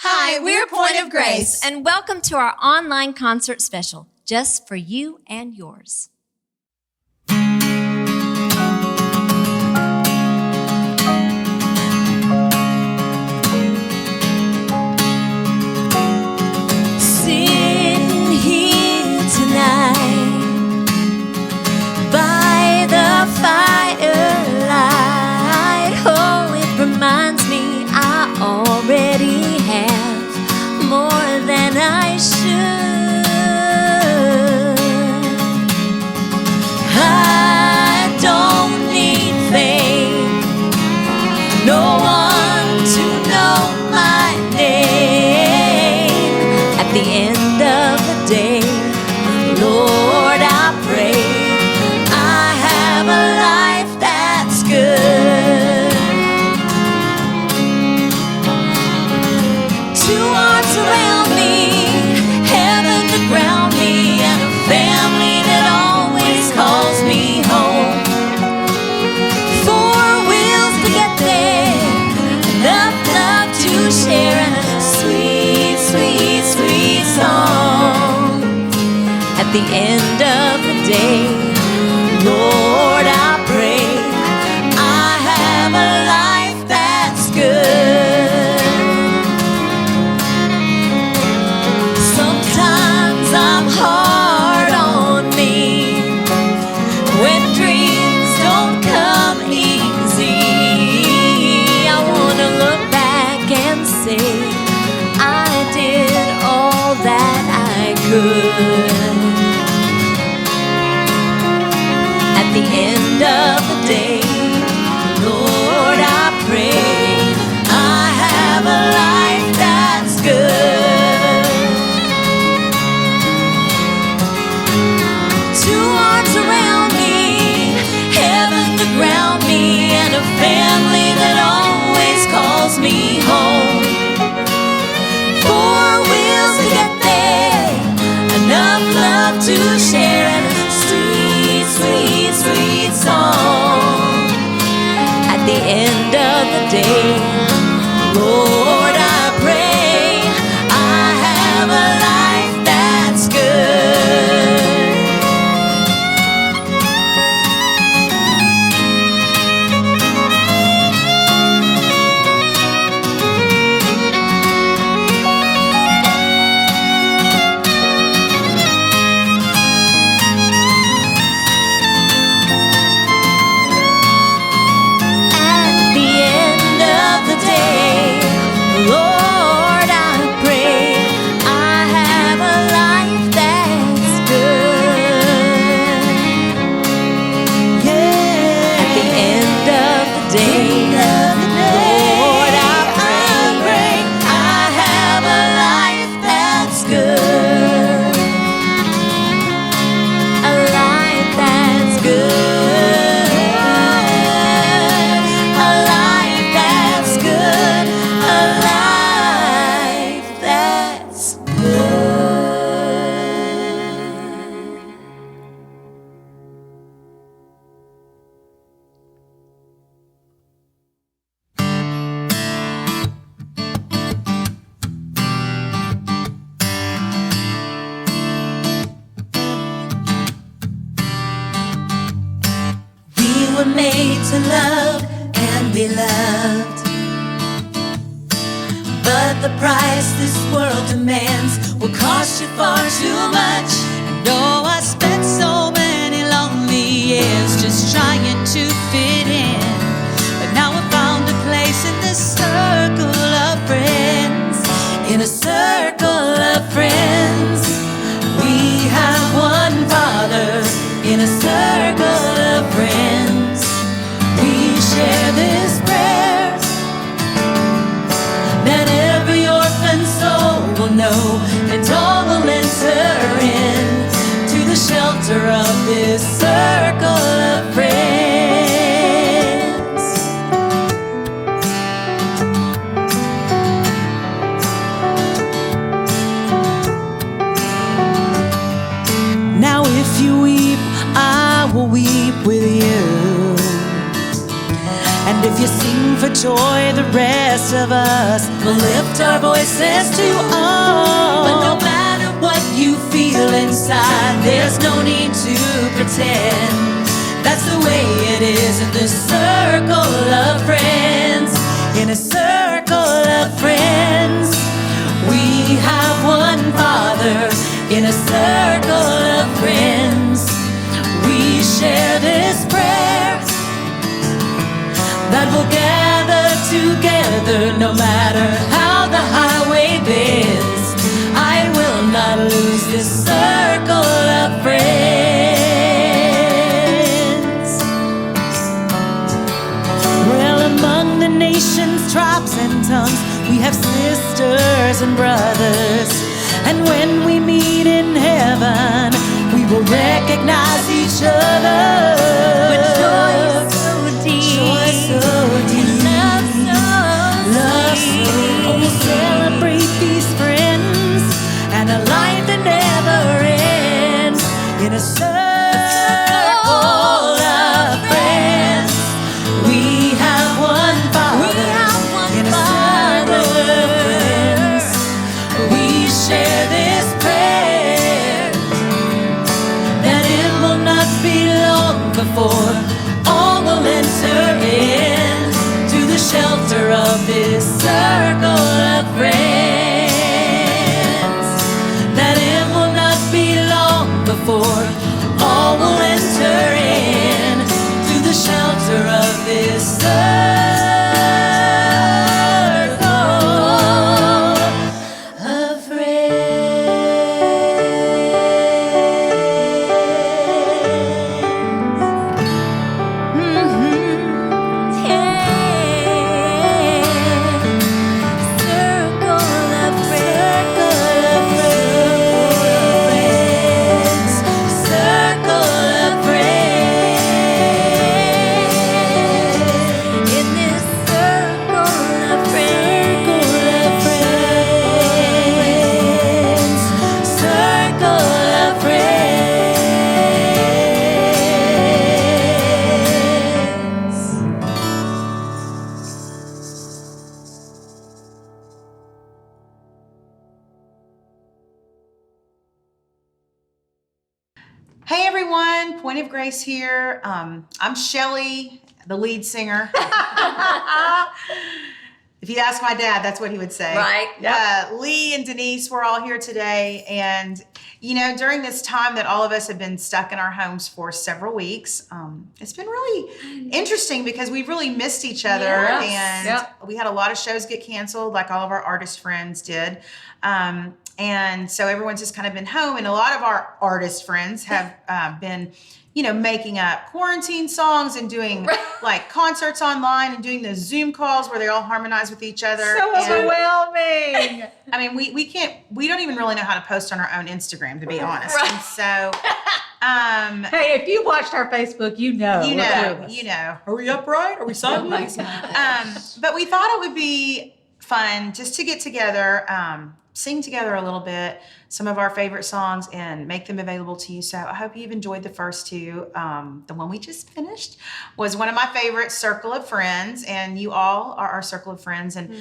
Hi, we're Point of Grace. And welcome to our online concert special, just for you and yours. Sitting here tonight by the firelight, oh, it reminds me I already have more than I should. I don't need fame, no one to know my name. At the end of the day, Lord, I pray I have a life that's good. Two arms around me, heaven to ground me, and a family that always calls me home. Four wheels to get there, enough love to share, and a sweet, sweet, sweet song. At the end of the day, Lord, I pray I have a life that's good. Sometimes I'm hard on me when dreams don't come easy. I wanna look back and say I did all that I could. At the end of the day, Lord, I pray I have a life that's good. Two arms around me, heaven to ground me, and a family that always calls me home. Four wheels to get there, enough love to share, and a sweet, sweet, sweet song. At the end of the day, Lord, I pray I have a life that's good. At the end of the day, Lord, I pray I have a life that's good. Yeah. At the end of the day, Lord, I pray I have a life that's good. A life that's good. A life that's good. A life that's good. We were made to love and be loved, but the price this world demands will cost you far too much. And oh, I spent so many lonely years just trying to fit in, but now I found a place in this circle of friends. In a circle of friends, we have one Father. In a circle of friends, we share this prayer, that every orphan soul will know, and all will enter in to the shelter of this circle of friends. Now if you weep, I will weep with you. And if you sing for joy the rest of us will lift our voices to all. But no matter what you feel inside, there's no need to pretend. That's the way it is in the circle of friends. In a circle of friends, we have one Father. In a circle of friends, we share this prayer that we'll gather together no matter how the highway bends. I will not lose this circle of friends. Well, among the nations, tribes, and tongues, we have sisters and brothers. And when we meet in heaven, we will recognize each other. With joy so deep, love so we'll celebrate these friends and a life that never ends. In a circle of friends, we have one Father. In a circle of friends, we share this prayer that it will not be long before all will enter in to the shelter of this circle of friends. That it will not be long before all will enter in to the shelter of this circle of Hey everyone, Point of Grace here. I'm Shelly, the lead singer. If you ask my dad, that's what he would say. Right. Yep. Lee and Denise, we're all here today. And, you know, during this time that all of us have been stuck in our homes for several weeks, it's been really interesting because we've really missed each other. Yes. And Yep. we had a lot of shows get canceled, like all of our artist friends did. And so everyone's just kind of been home. And a lot of our artist friends have been, you know, making up quarantine songs and doing like concerts online and doing the Zoom calls where they all harmonize with each other. So And, overwhelming. I mean, we don't even really know how to post on our own Instagram, to be honest. Right. And so, Hey, if you watched our Facebook, you know. you we're two know, of us. are we upright? Are we sideways? But we thought it would be fun just to get together, sing together a little bit, some of our favorite songs, and make them available to you. So I hope you've enjoyed the first two. The one we just finished was one of my favorites, Circle of Friends, and you all are our Circle of Friends. And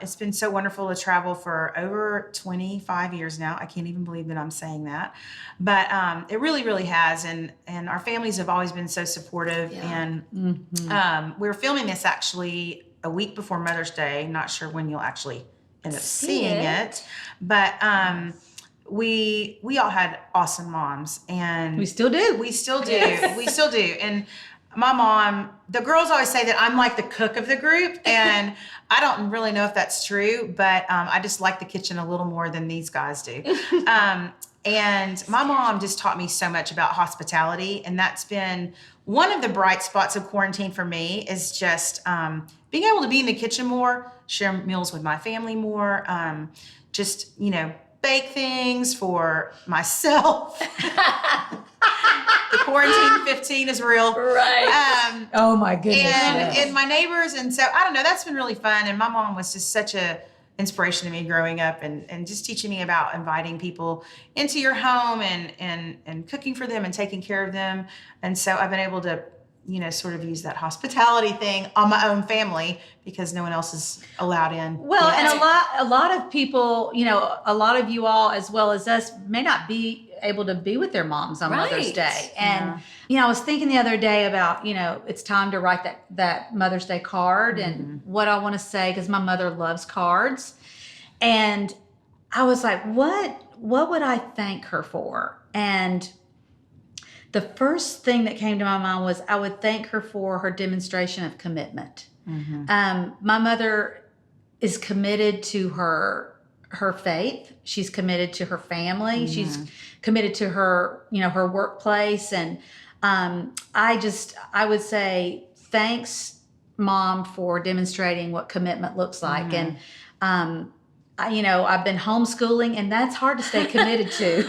it's been so wonderful to travel for over 25 years now. I can't even believe that I'm saying that. But it really, really has. And our families have always been so supportive. Yeah. And we're filming this actually a week before Mother's Day. Not sure when you'll actually end up seeing it. But we all had awesome moms, and We still do. we still do. We still do. And my mom, the girls always say that I'm like the cook of the group, and I don't really know if that's true, but I just like the kitchen a little more than these guys do. And my mom just taught me so much about hospitality, and that's been one of the bright spots of quarantine for me, is just being able to be in the kitchen more, share meals with my family more, just, you know, bake things for myself. The quarantine 15 is real. Right. Oh my goodness. And, yes. and my neighbors. And so, I don't know, that's been really fun. And my mom was just such a inspiration to me growing up, and just teaching me about inviting people into your home and cooking for them and taking care of them. And so I've been able to sort of use that hospitality thing on my own family because no one else is allowed in. Well, and a lot of people, a lot of you all, as well as us, may not be able to be with their moms on Mother's Day. And, I was thinking the other day about, it's time to write that Mother's Day card and what I want to say, because my mother loves cards. And I was like, what would I thank her for? And the first thing that came to my mind was I would thank her for her demonstration of commitment. My mother is committed to her faith. She's committed to her family. She's committed to her, her workplace. And I would say thanks, Mom, for demonstrating what commitment looks like. And I've been homeschooling, and that's hard to stay committed to.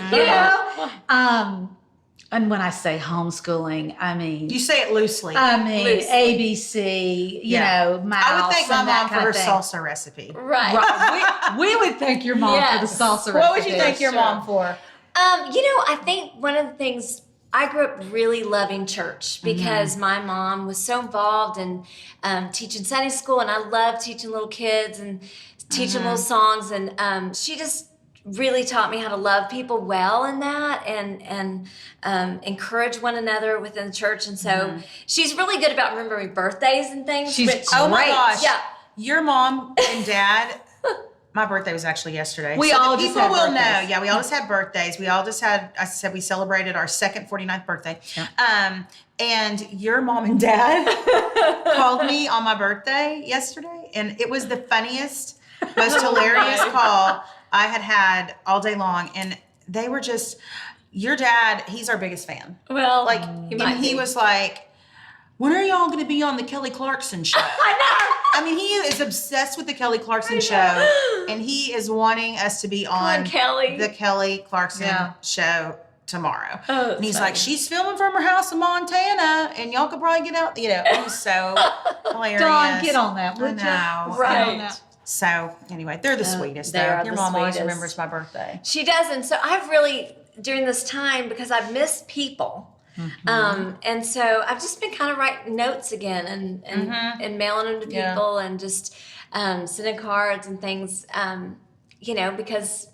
And when I say homeschooling, I mean... You say it loosely. I mean, loosely. ABC, mouse. I would thank my mom for her salsa recipe. Right. We would thank your mom for the salsa recipe. What would you thank your mom for? I think one of the things... I grew up really loving church because my mom was so involved in teaching Sunday school, and I love teaching little kids and teaching little songs. And she just really taught me how to love people well in that and encourage one another within the church. And so she's really good about remembering birthdays and things. She's great. Oh my gosh. Yeah. Your mom and dad... My birthday was actually yesterday. We all just had birthdays. Know. Yeah, we all just had birthdays. We all just had, I said we celebrated our second 49th birthday. Yeah. And your mom and dad called me on my birthday yesterday. And it was the funniest, most hilarious call I had all day long. And they were just, your dad, he's our biggest fan. Well, he was like, when are y'all going to be on the Kelly Clarkson show? I know. I mean, he is obsessed with the Kelly Clarkson show, and he is wanting us to be on the Kelly Clarkson show tomorrow. Oh, and he's funny. Like, she's filming from her house in Montana, and y'all could probably get out. It was so hilarious. Dawn, get on that, would you? Right. So anyway, they're the sweetest. Your mom always remembers my birthday. She does, and so I've really, during this time, because I've missed people. And so I've just been kind of writing notes again and mailing them to people and just sending cards and things, because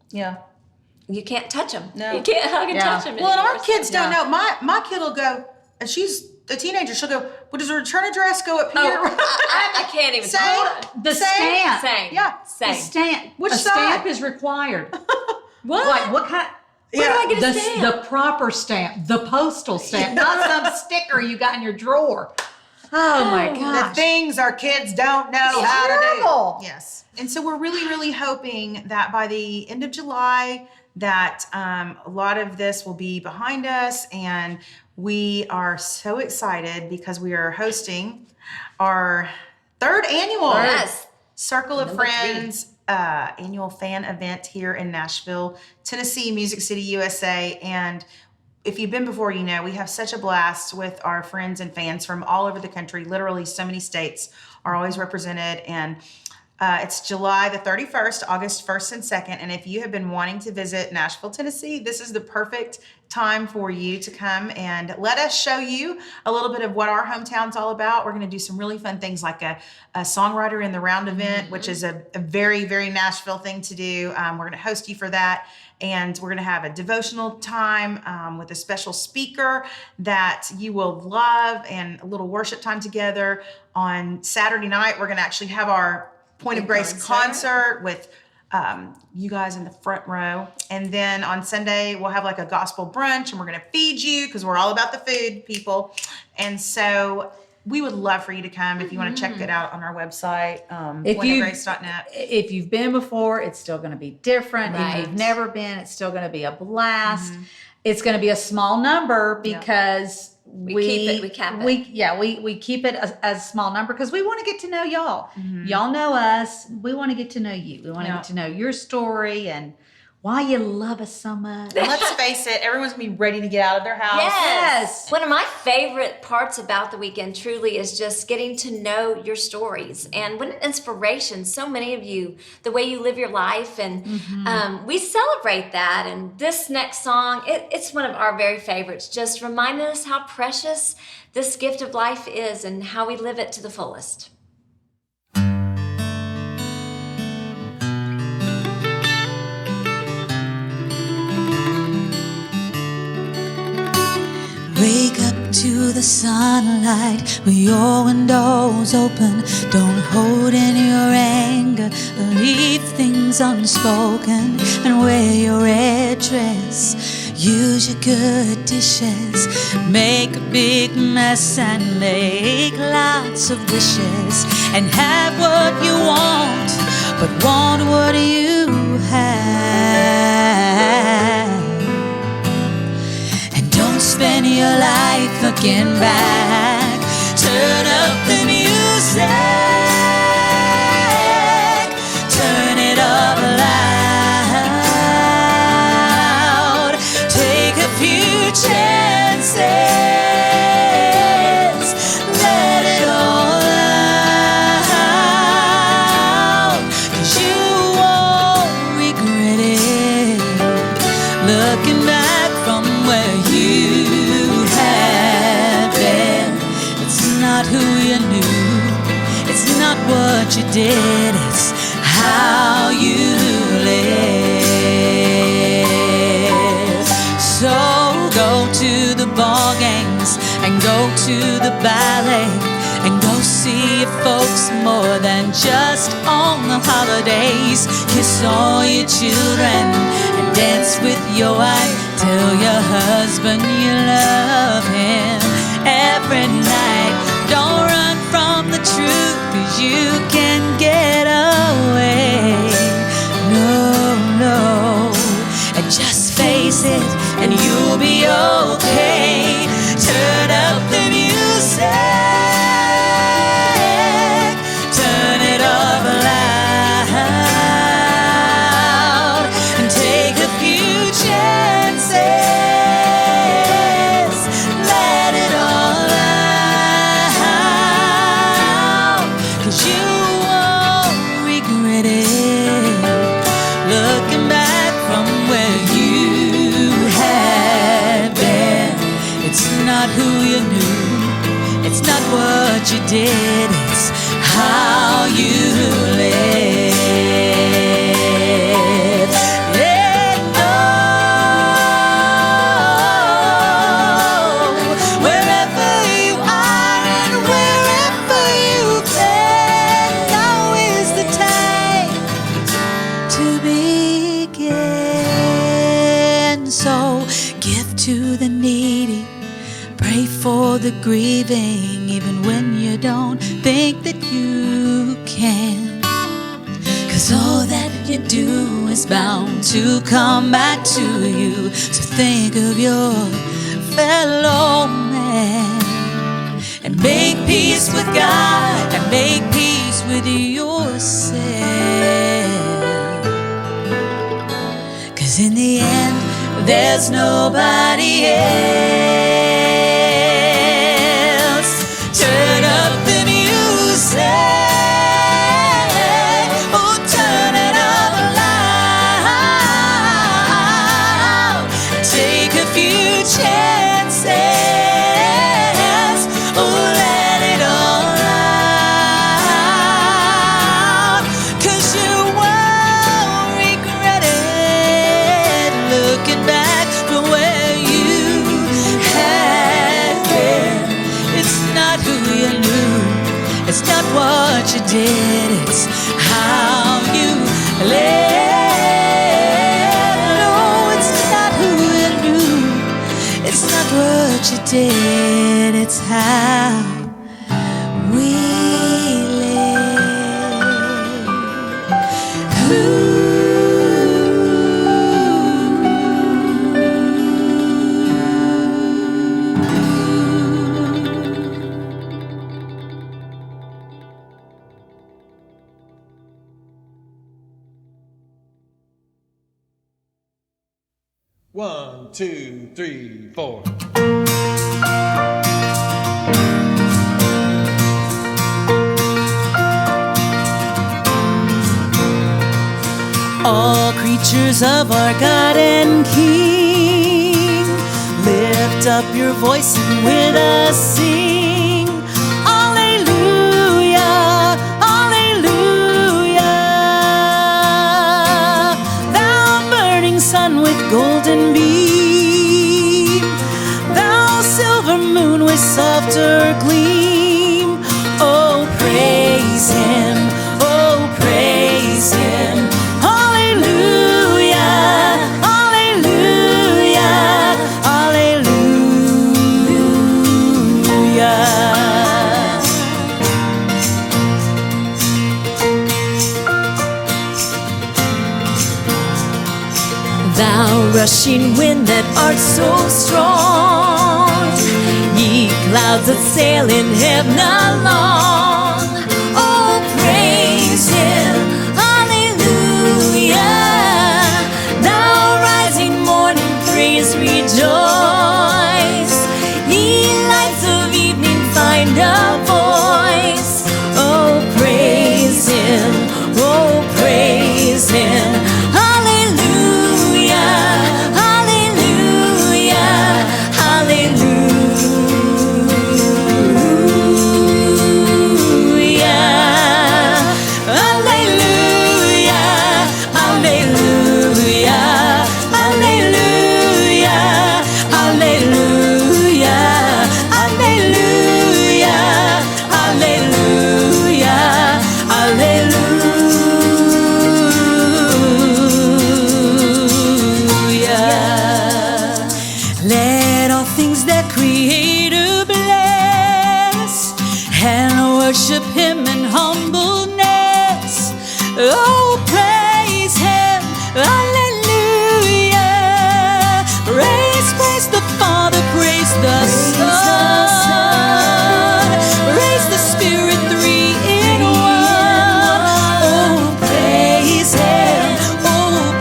you can't touch them. No. You can't hug and touch them anymore. Well, and our kids don't know. My kid will go, and she's a teenager, she'll go, well, does the return address go up here? I can't even tell the stamp. Same. Yeah. Same. The stamp. Which a side? Stamp is required. What? Like, what kind? Where do I get a stamp? The proper stamp, the postal stamp, not some sticker you got in your drawer. Oh my gosh. The things our kids don't know how to do. Yes. And so we're really, really hoping that by the end of July that a lot of this will be behind us. And we are so excited because we are hosting our third annual Circle of Friends annual fan event here in Nashville, Tennessee, Music City, USA. And if you've been before, we have such a blast with our friends and fans from all over the country. Literally so many states are always represented. And it's July the 31st, August 1st and 2nd. And if you have been wanting to visit Nashville, Tennessee, this is the perfect time for you to come and let us show you a little bit of what our hometown's all about. We're going to do some really fun things like a Songwriter in the Round event, which is a very, very Nashville thing to do. We're going to host you for that. And we're going to have a devotional time with a special speaker that you will love and a little worship time together. On Saturday night, we're going to actually have our Point of Grace concert with you guys in the front row. And then on Sunday, we'll have like a gospel brunch and we're going to feed you because we're all about the food, people. And so we would love for you to come if you want to check it out on our website, pointofgrace.net. If you've been before, it's still going to be different. Right. If you've never been, it's still going to be a blast. It's going to be a small number because we keep it as a small number because we want to get to know y'all. Y'all know us. We want to get to know you. We want to get to know your story, and why you love us so much. And let's face it, everyone's gonna be ready to get out of their house. Yes. One of my favorite parts about the weekend truly is just getting to know your stories. And what an inspiration, so many of you, the way you live your life. And we celebrate that. And this next song, it's one of our very favorites, just reminding us how precious this gift of life is and how we live it to the fullest. Wake up to the sunlight with your windows open. Don't hold in your anger, leave things unspoken. And wear your red dress, use your good dishes. Make a big mess and make lots of wishes. And have what you want, but want what you have. Spend your life looking back. Turn up the music, turn it up loud. Take a few chances, let it all out, 'cause you won't regret it. Looking back from where you not who you knew, it's not what you did, it's how you live. So go to the ball games and go to the ballet and go see your folks more than just on the holidays. Kiss all your children and dance with your wife. Tell your husband you love him every night. Don't run from the truth, 'cause you can get away. No, no, and just face it and you'll be okay. Turn up the music, turn it up loud, and take a few chances. Let it all out, 'cause you won't regret it. Looking back from where you had been, it's not who you knew, it's not what you did, it's how you live. Yeah, oh, wherever you are and wherever you've been, now is the time to begin. So give to the needy, pray for the grieving, even when you don't think that you can. 'Cause all that you do is bound to come back to you. So think of your fellow man and make peace with God and make peace with yourself. 'Cause in the end, there's nobody else. Turn up the music, oh, turn it up loud. Take a few chances, oh, let it all out, 'cause you won't regret it. Looking back from where you had been, it's not who you knew, it's not what you did, it's how you live. No, it's not who you knew, it's not what you did, it's how 1, 2, 3, 4. All creatures of our God and King, lift up your voice and with us sing. Alleluia, alleluia. Thou burning sun with golden beam, thou silver moon with softer gleam. Oh, praise him, oh, praise him. Thou rushing wind that art so strong, ye clouds that sail in heaven along. Oh, praise him, hallelujah. Thou rising morning, praise, rejoice. Ye lights of evening, find a voice. Oh, praise him, oh, praise him. Let all things that Creator bless and worship him in humbleness. Oh, praise him, hallelujah. Praise, praise the Father, praise the Son, praise the Spirit, three in one. Oh, praise him, hallelujah.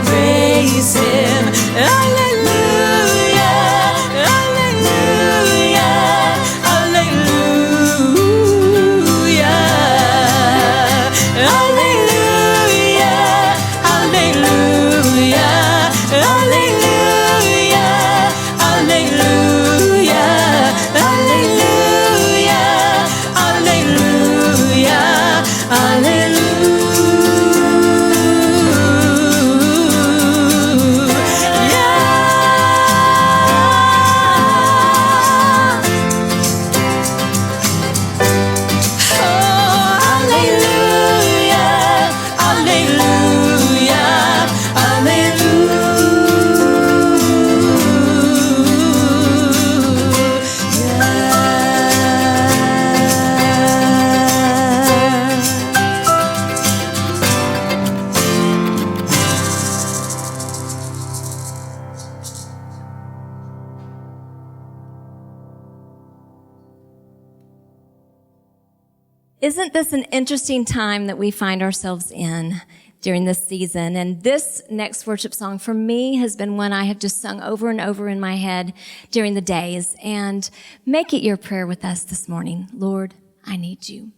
Isn't this an interesting time that we find ourselves in during this season? And this next worship song for me has been one I have just sung over and over in my head during the days. And make it your prayer with us this morning. Lord, I need you.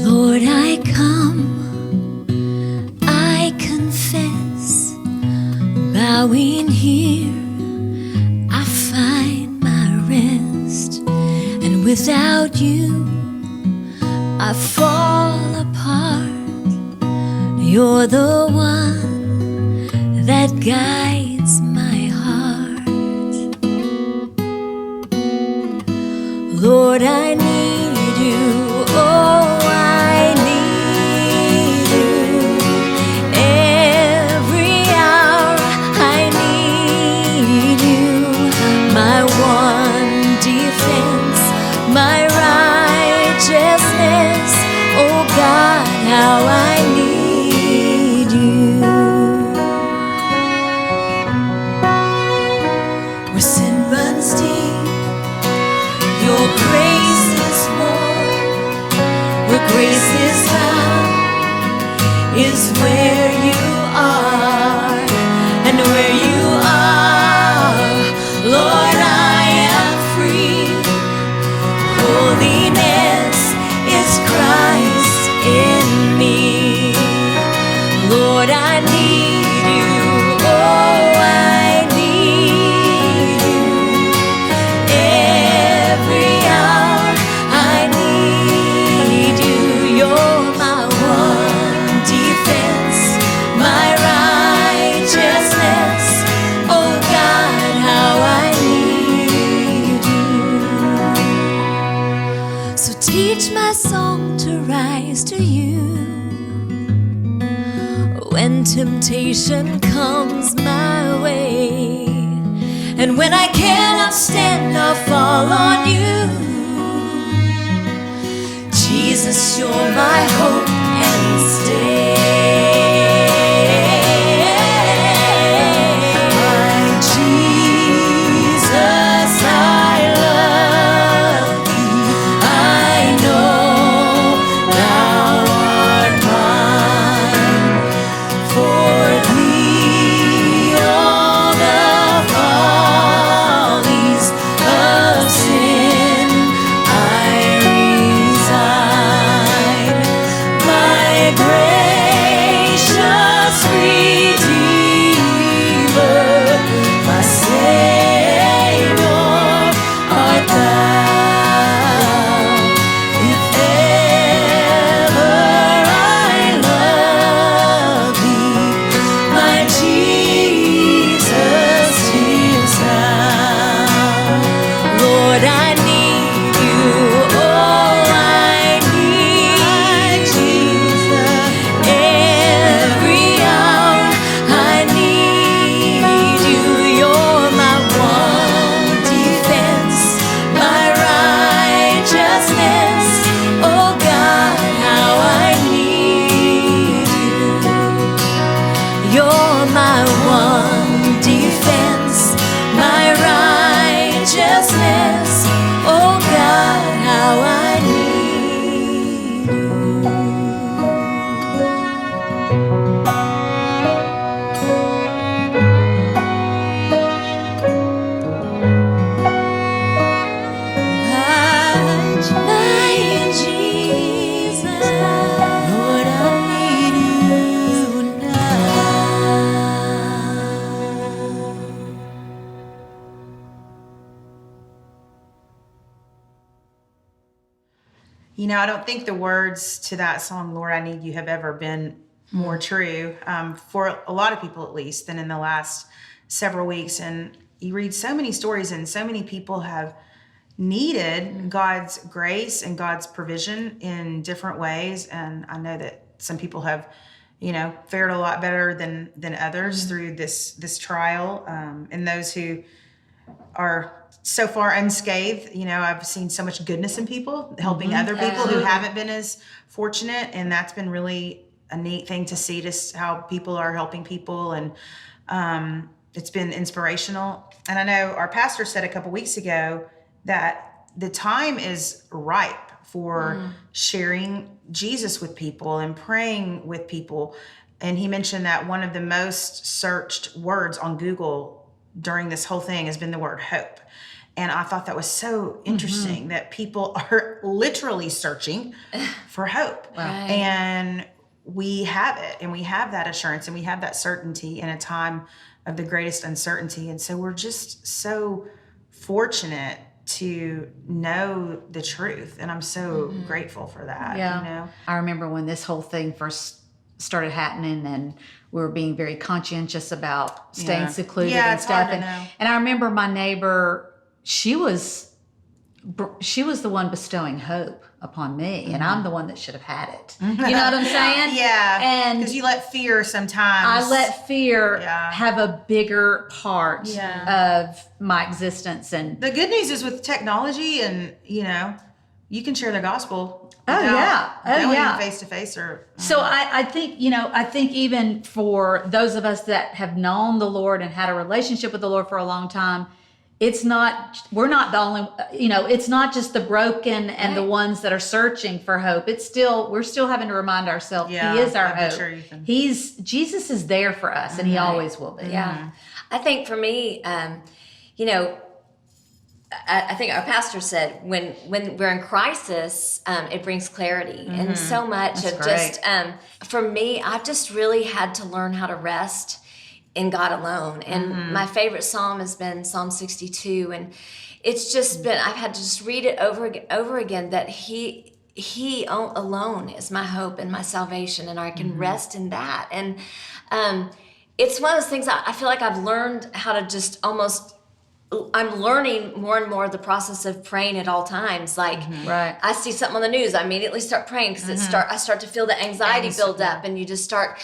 Lord, I come, I confess, bowing here, I find my rest, and without you, I fall apart. You're the one that guides my heart. Lord, I need you, oh, how I need you. is where you are, and where you are, Lord, I am free. Holiness is Christ in me. Lord, I need you. Oh, I need you. Every hour I need you. You're my one defense, my righteousness. Oh God, how I need you. So teach my song to rise to you when temptation comes my way, and when I cannot stand, I'll fall on you. Jesus, you're my hope and stay. My Jesus, I love thee. I know thou art mine. For thee all the follies of sin I resign. My gracious Redeemer, my Savior art thou. If ever I love thee, my Jesus, 'tis thou. Lord, I need you. Oh, I need Jesus. Every hour I need you. You're my one defense, my righteousness. Oh God, how I need you. You're my one defense, my righteousness. Oh God, how I need you. My Jesus, Lord, I need you now. You know, I don't think the words to that song, Lord, I Need You, have ever been more true, for a lot of people at least, than in the last several weeks. And you read so many stories, and so many people have needed God's grace and God's provision in different ways. And I know that some people have, you know, fared a lot better than others through this trial. And those who are so far unscathed, you know, I've seen so much goodness in people, helping other people who haven't been as fortunate. And that's been really a neat thing to see, just how people are helping people. And it's been inspirational. And I know our pastor said a couple weeks ago that the time is ripe for sharing Jesus with people and praying with people. And he mentioned that one of the most searched words on Google during this whole thing has been the word hope. And I thought that was so interesting that people are literally searching for hope. Right. And we have it, and we have that assurance, and we have that certainty in a time of the greatest uncertainty. And so we're just so fortunate to know the truth. And I'm so grateful for that. Yeah. You know? I remember when this whole thing first started happening, and we were being very conscientious about staying Yeah. secluded Yeah, and it's stuff. hard to know. And I remember my neighbor, she was the one bestowing hope upon me, and I'm the one that should have had it. You know what I'm saying? Yeah. And because you let fear sometimes. I let fear Yeah. have a bigger part Yeah. of my existence. And The good news is with technology, and you know, you can share the gospel. Oh, yeah. Oh, going yeah. face to face, or so I think, I think even for those of us that have known the Lord and had a relationship with the Lord for a long time, we're not the only, it's not just the broken and the ones that are searching for hope. We're still having to remind ourselves he is our hope. Jesus is there for us, and he always will be. Yeah. I think for me, I think our pastor said when we're in crisis, it brings clarity. And so much That's of great. just, for me, I've just really had to learn how to rest in God alone. And my favorite psalm has been Psalm 62. And it's just been, I've had to just read it over again, that he alone is my hope and my salvation, and I can rest in that. And it's one of those things I feel like I've learned how to just I'm learning more and more the process of praying at all times. Like, Right. I see something on the news, I immediately start praying, because I start to feel the anxiety build up, and you just start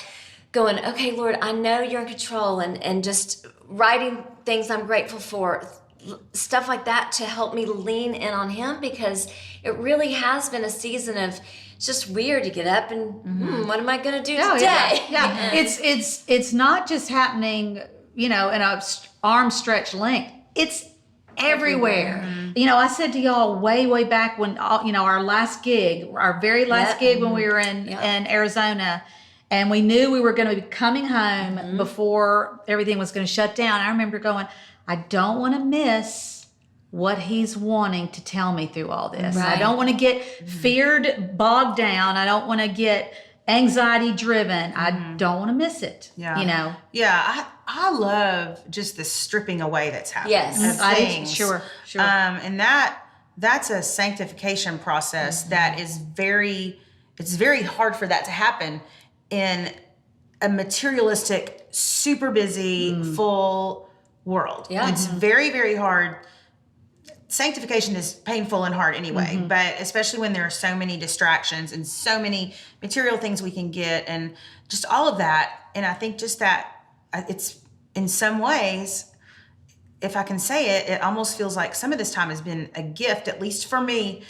going, okay, Lord, I know you're in control, and just writing things I'm grateful for, stuff like that, to help me lean in on him, because it really has been a season of, it's just weird to get up and what am I going to do today? Yeah. It's not just happening, in a arm stretch length. It's everywhere. I said to y'all way back when, our last gig, our very last gig when we were in Arizona, and we knew we were going to be coming home before everything was going to shut down. I remember going, I don't want to miss what he's wanting to tell me through all this. Right. I don't want to get feared, bogged down. I don't want to get anxiety driven. I don't want to miss it. Yeah. Yeah. I love just the stripping away that's happening. Yes. Of things. Sure. And that's a sanctification process that is it's very hard for that to happen in a materialistic, super busy, full world. Yeah. It's very, very hard. Sanctification is painful and hard anyway, but especially when there are so many distractions and so many material things we can get, and just all of that. And I think just that it's, in some ways, if I can say it, it almost feels like some of this time has been a gift, at least for me.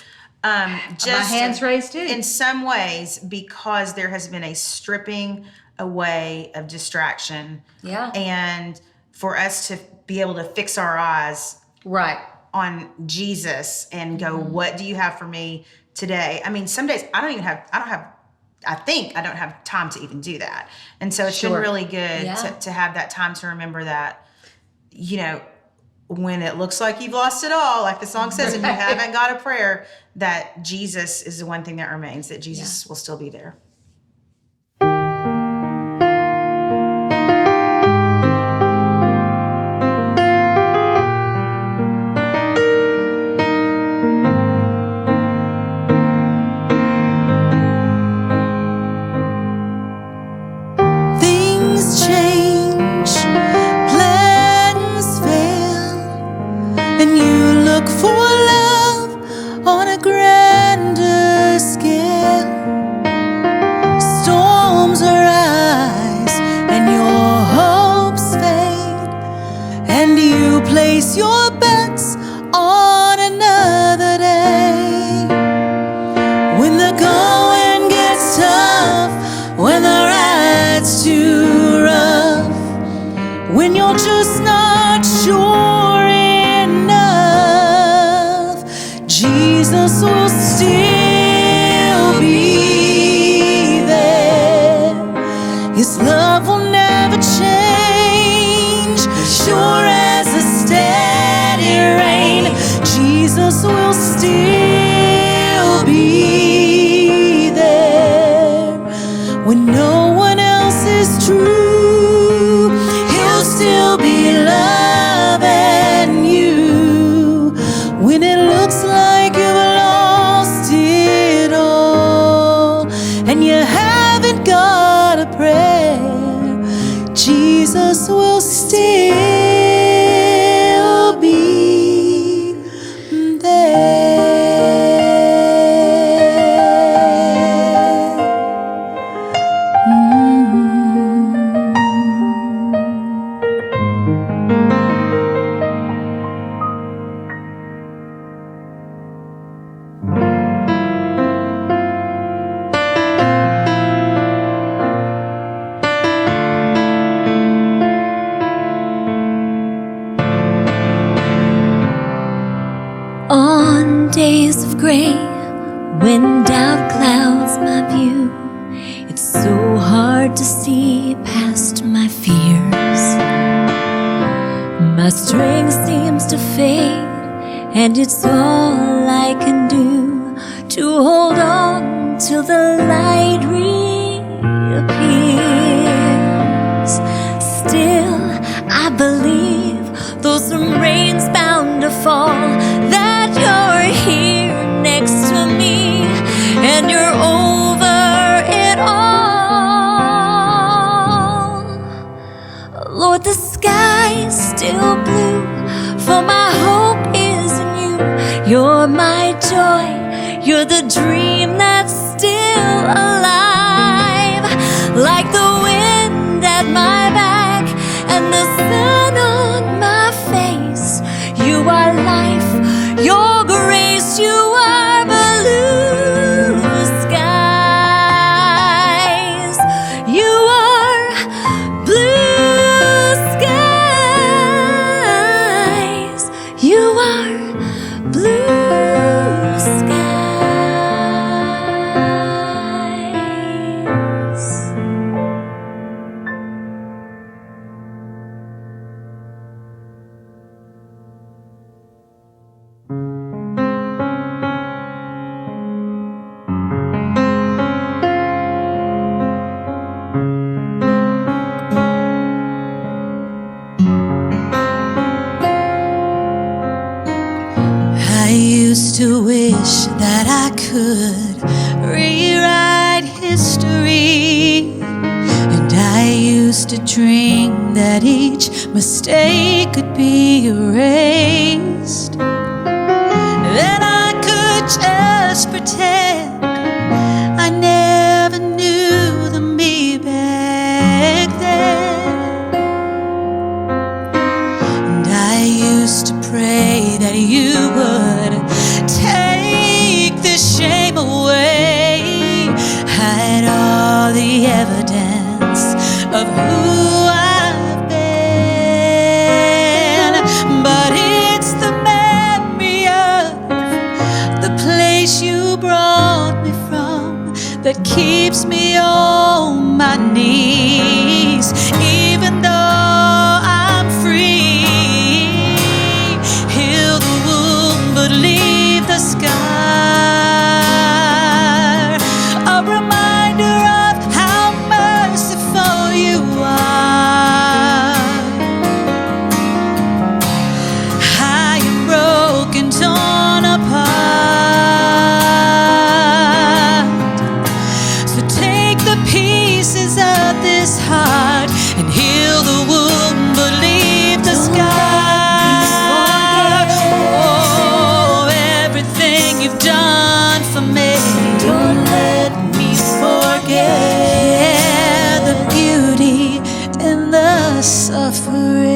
Just my hands raised too. In some ways, because there has been a stripping away of distraction. Yeah. And for us to be able to fix our eyes Right. on Jesus and go, what do you have for me today? I mean, some days I don't have time to even do that. And so it's been really good to have that time to remember that, when it looks like you've lost it all, like the song says, and you haven't got a prayer, that Jesus is the one thing that remains, that Jesus will still be there. Things change, plans fail, and you look for love on a grander scale. Storms arise and your hopes fade, and you place your bets on another day. When the going gets tough, when the ride's too rough, when you're just not sure enough, Jesus will still be there. His love will never change, sure as a steady rain. Jesus will still be there. When no one else is true, he'll still be loving you. When it looks like you've lost it all and you haven't got a prayer, Jesus will still be there. seems to fade, and it's all I can do to hold on till the light reappears. Still, I believe, though some rain's bound to fall, that you're here next to me, and you're over it all. Lord, the sky's still blue, for my hope is in you. You're my joy, you're the dream that's still alive. Like the wind at my back and the sun on my face, you are life, your grace, you are blue skies. You are blue skies. You are blue skies. I used to wish that I could rewrite history, and I used to dream that each mistake could be erased. Then I could just pretend I never knew the me back then. And I used to pray that you would take the shame away, hide all the evidence of who I've been. But it's the memory of the place you brought me from that keeps me on my knees, even though I'm free. Heal the wound, but leave the scar. A reminder of how merciful you are. I am broken, torn apart. So take the pieces of this heart and heal the wound, but leave the scar. Oh, everything you've done for me, don't let me forget the beauty in the suffering.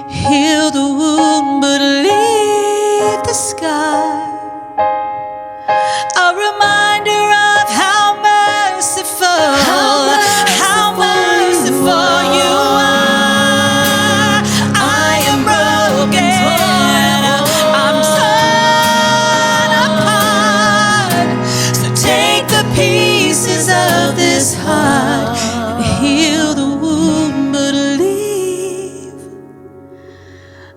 Heal the wound, but leave the scar. A reminder of how merciful, how merciful you are. I am broken, I'm torn apart. So take the pieces of this heart and heal the wound, but leave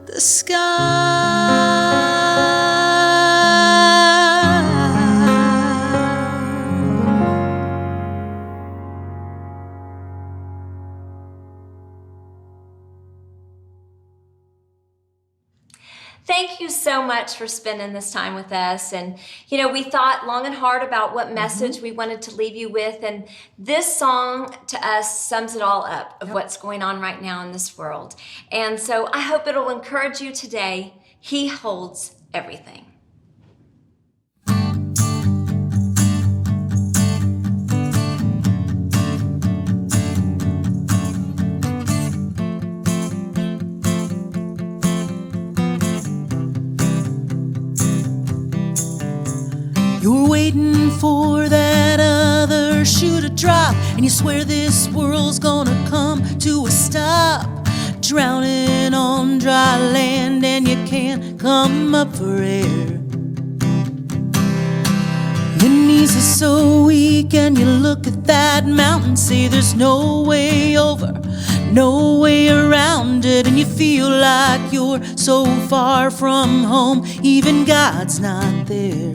the Thank you so much for spending this time with us. And, you know, we thought long and hard about what message we wanted to leave you with. And this song to us sums it all up of what's going on right now in this world. And so I hope it'll encourage you today. He holds everything. You're waiting for that other shoe to drop, and you swear this world's gonna come to a stop. Drowning on dry land and you can't come up for air. Your knees are so weak and you look at that mountain, say there's no way over, no way around it, and you feel like you're so far from home, even God's not there.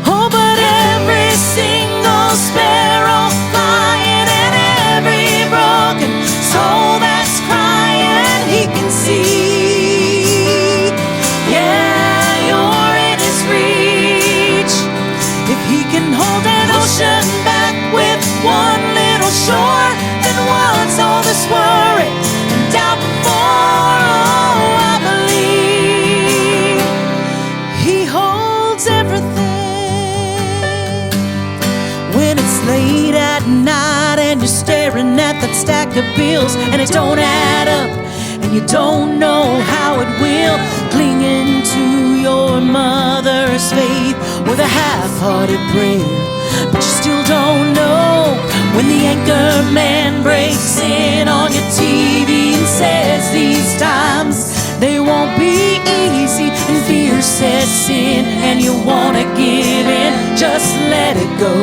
Oh, but every single sparrow flying and every broken soul that's crying, He can see. Yeah, you're in His reach. If He can hold an ocean back with one little shore, then what's all this worry and doubt before? Oh, I believe He holds everything. When it's late at night and you're staring at that stack of bills and it don't add up and you don't know how it will, clinging to your mother's faith with a half-hearted prayer, but you still don't know when the anchor man breaks in on your TV and says these times they won't be easy, and fear sets in and you wanna give in. Just let it go.